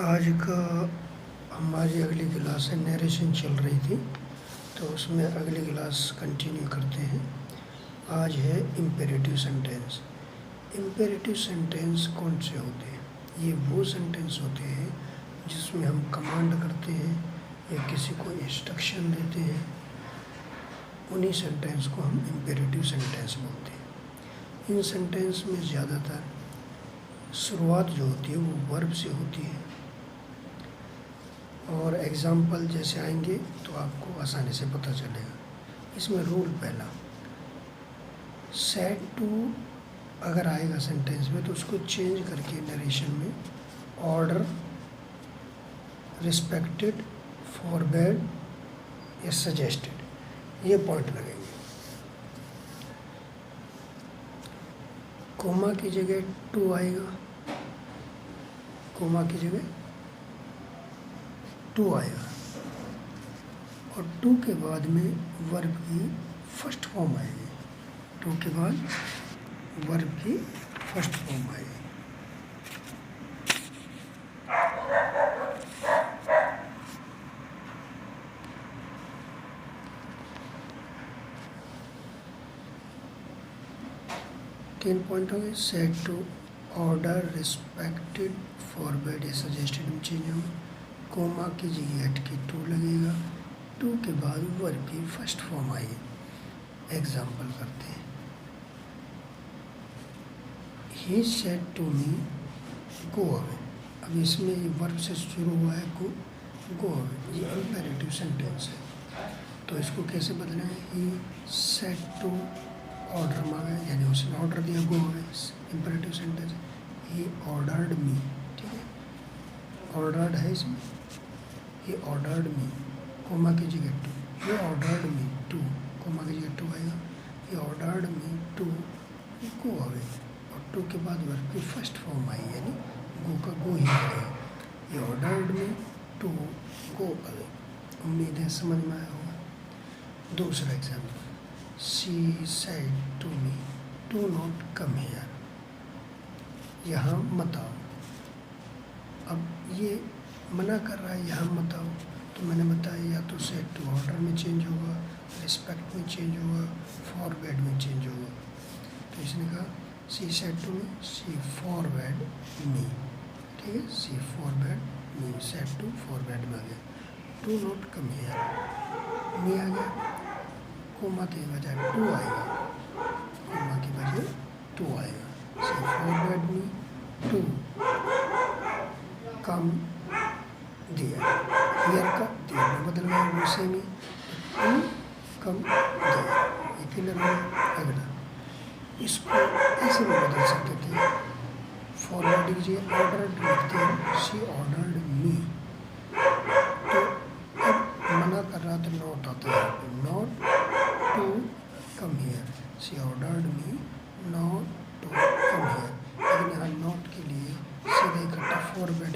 आज का हमारी अगली क्लास है, नरेशन चल रही थी तो उसमें अगली क्लास कंटिन्यू करते हैं। आज है इम्पेरेटिव सेंटेंस। इम्पेरेटिव सेंटेंस कौन से होते हैं? ये वो सेंटेंस होते हैं जिसमें हम कमांड करते हैं या किसी को इंस्ट्रक्शन देते हैं। उन्हीं सेंटेंस को हम इम्पेरेटिव सेंटेंस बोलते हैं। इन सेंटेंस में ज़्यादातर शुरुआत जो होती है वो वर्ब से होती है, और एग्ज़ाम्पल जैसे आएंगे तो आपको आसानी से पता चलेगा। इसमें रूल पहला, सेड टू अगर आएगा सेंटेंस में तो उसको चेंज करके नरेशन में ऑर्डर, रिस्पेक्टेड, फॉरबेड या सजेस्टेड, ये पॉइंट लगेंगे। कोमा की जगह टू आएगा, कोमा की जगह टू आएगा, और टू के बाद में वर्ब की फर्स्ट फॉर्म आएगी। टू के बाद वर्ब की फर्स्ट फॉर्म आएगी। तीन पॉइंट हो गए। Said to, order, respected, forward या सजेस्टेड में चेंज होगा। कोमा की जगह हट के टू लगेगा। टू के बाद वर्ब की फर्स्ट फॉर्म आएगी। एग्जाम्पल करते हैं। He said to me go away. अब इसमें ये वर्ब से शुरू हुआ है गो अवे, ये इम्पेरेटिव सेंटेंस है। तो इसको कैसे बदलें? ही सेड टू, ऑर्डर मांगा यानी उसने ऑर्डर दिया, गो अवे, इम्पेरेटिव सेंटेंस। ही ऑर्डर्ड मी, ठीक है, ऑर्डर्ड है इसमें। ही ऑर्डर्ड मी, कोमा की जगह to. He ordered me to, comma की जगह टू आएगा। He ordered me to go away, और टू के बाद वर्ब की फर्स्ट फॉर्म आई यानी गो का गो ही आएगा। He ordered me to go away. उम्मीद है समझ में आया होगा। दूसरा example, she said to me do not come here, यहाँ मत आओ। अब ये मना कर रहा है, यहाँ मत आओ, तो मैंने बताया या तो सेड टू ऑर्डर में चेंज होगा, रिस्पेक्ट में चेंज होगा, फॉरवर्ड में चेंज होगा। तो इसने कहा she said to me, she forward me, ठीक है, she forward me, said to forward में आ गया। Do not come here, me आ गया, कोमा की बजाय टू आएगा, कोमा की बजाय टू आएगा। She forward me to come दिया, हियर का दिया में बदल गया, वो सेम ही, टू कम दिया, ये क्लियर हो गया। अगला, इसको ऐसे भी बदल सकते थे, फॉरवर्ड कीजिए, ऑर्डर्ड लिखते हैं, शी ऑर्डर्ड मी। तो अब मना कर रहा तो नॉट आता है, not to come here, she ordered me not to come here. लेकिन यहाँ नॉट के लिए सीधा इकट्ठा फॉरवर्ड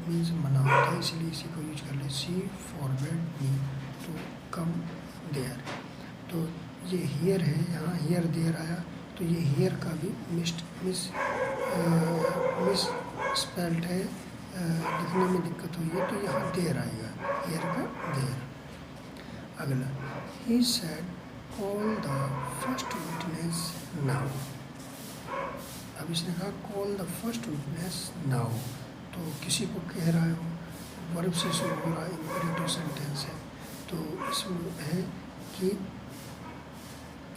मीन्स मना होता है, इसलिए इसी को यूज कर ले, she forward me to come there. तो ये हियर है, यहाँ हियर देयर आया, तो ये हियर का भी मिस स्पेल्ड है, लिखने में दिक्कत हुई है, तो यहाँ देयर आएगा, हियर का देयर। अगला, he said call the first witness now. अब इसने कहा call the first witness now, तो किसी को कह रहा है, वो वर्ब से शुरू हो रहा है, इम्पेरेटिव सेंटेंस है। तो इसमें है कि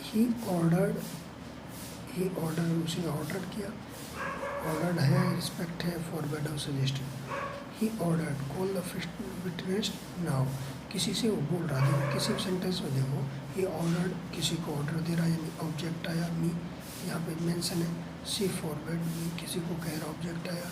ही ऑर्डर्ड, ही ऑर्डर, उसने ऑर्डर किया, ऑर्डर्ड है, रिस्पेक्ट है, फॉरवर्ड और suggested. He ordered call the first witness now, किसी से वो बोल रहा था, किसी सेंटेंस में देखो, ही ऑर्डर्ड किसी को ऑर्डर दे रहा है यानी ऑब्जेक्ट आया, मी यहाँ पे मेंशन है, शी फॉरवर्ड मी किसी को कह रहा, ऑब्जेक्ट आया,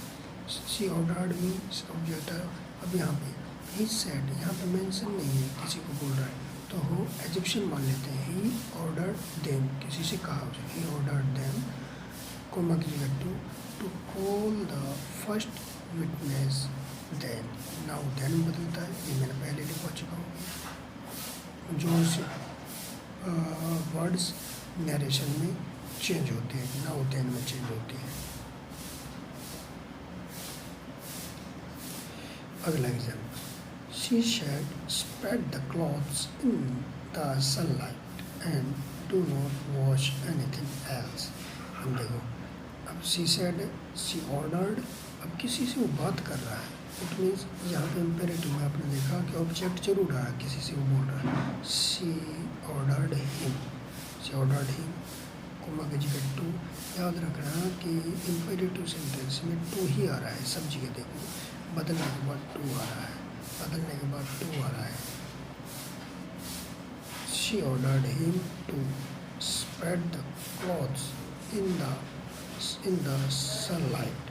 शी ऑर्डर्ड मी ऑब्जेक्ट आया। अब यहाँ पे ही सेड, यहाँ पे मेंशन नहीं है, किसी को बोल रहा है, तो वो एजिप्शियन मान लेते हैं। ही ऑर्डर्ड देम, किसी से कहा उसे, ही ऑर्डर्ड देम, कोमा की जगह to call the first witness then. Now then बदलता है, ये मैंने पहले लिखवा चुका हूँ। जो से वर्ड्स नरेशन में चेंज होते हैं, नाउ देन में चेंज होती है। अगला example, she said spread the clothes in the sunlight and do not wash anything else. हम देखो, अब शी सेड, शी ऑर्डर्ड, अब किसी से वो बात कर रहा है, इट मीन्स यहाँ पे इम्पेरेटिव में आपने देखा कि ऑब्जेक्ट जरूर रहा है, किसी से वो बोल रहा है। She ordered him, she ordered him, comma के जगह टू। याद रखना कि इम्पेरेटिव सेंटेंस में टू ही आ रहा है सब जगह। देखो, बदलने के बाद टू आ रहा है, बदलने के बाद टू आ रहा है। She ordered him to spread the clothes in the sunlight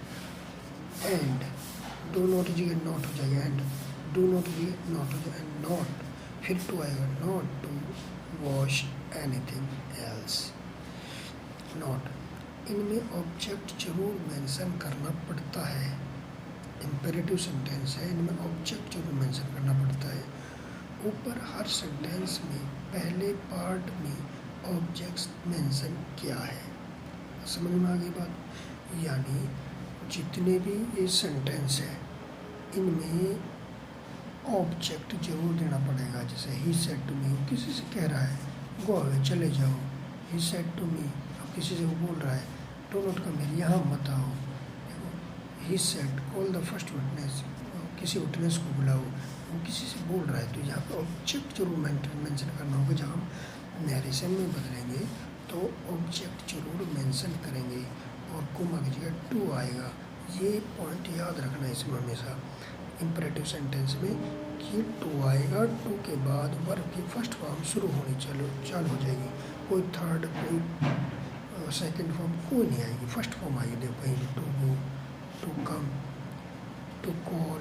and do not जगह नॉट हो जाएगा, एंड डू नॉट जगह नॉट हो जाएगा, नॉट, फिर टू आएगा, not to wash anything else. Not, इनमें ऑब्जेक्ट जरूर मेंशन करना पड़ता है, इम्पेरेटिव सेंटेंस है, इनमें ऑब्जेक्ट जरूर मेंशन करना पड़ता है। ऊपर हर सेंटेंस में पहले पार्ट में ऑब्जेक्ट्स मेंशन किया है। समझ में आ गई बात? यानी जितने भी ये सेंटेंस है इनमें ऑब्जेक्ट जरूर देना पड़ेगा। जैसे ही सेड टू मी, किसी से कह रहा है गो अवे, चले जाओ। ही सेड टू मी, अब किसी से वो बोल रहा है डू नॉट कम हियर, यहाँ मत आओ। He said call the first witness, किसी विटनेस को बुलाओ, वो किसी से बोल रहा है। तो यहाँ पे ऑब्जेक्ट जरूर मेंशन करना होगा। जहाँ हम नरेशन में बदलेंगे तो ऑब्जेक्ट जरूर मेंशन करेंगे और कोमा की जगह टू आएगा। ये पॉइंट याद रखना है इसमें हमेशा इम्परेटिव सेंटेंस में कि टू आएगा, टू के बाद वर्ब की फर्स्ट फॉर्म शुरू होनी चालू हो जाएगी। कोई थर्ड, कोई सेकंड फॉर्म कोई नहीं आएगी, फर्स्ट फॉर्म आएगी। देखो कहीं to go, to come, to call,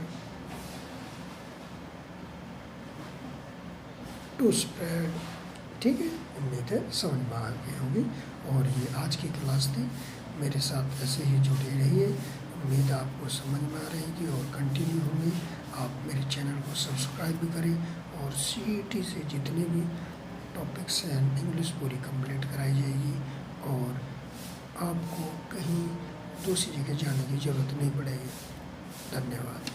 to spread. ठीक है, उम्मीद है समझ में आ गई होगी। और ये आज की क्लास थी, मेरे साथ ऐसे ही जुड़े रहिए। उम्मीद आपको समझ में आ रहेगी और कंटिन्यू होगी। आप मेरे चैनल को सब्सक्राइब भी करें और CET से जितने भी टॉपिक्स हैं इंग्लिश पूरी कंप्लीट कराई जाएगी और आपको कहीं दूसरी जगह जाने की ज़रूरत नहीं पड़ेगी। धन्यवाद।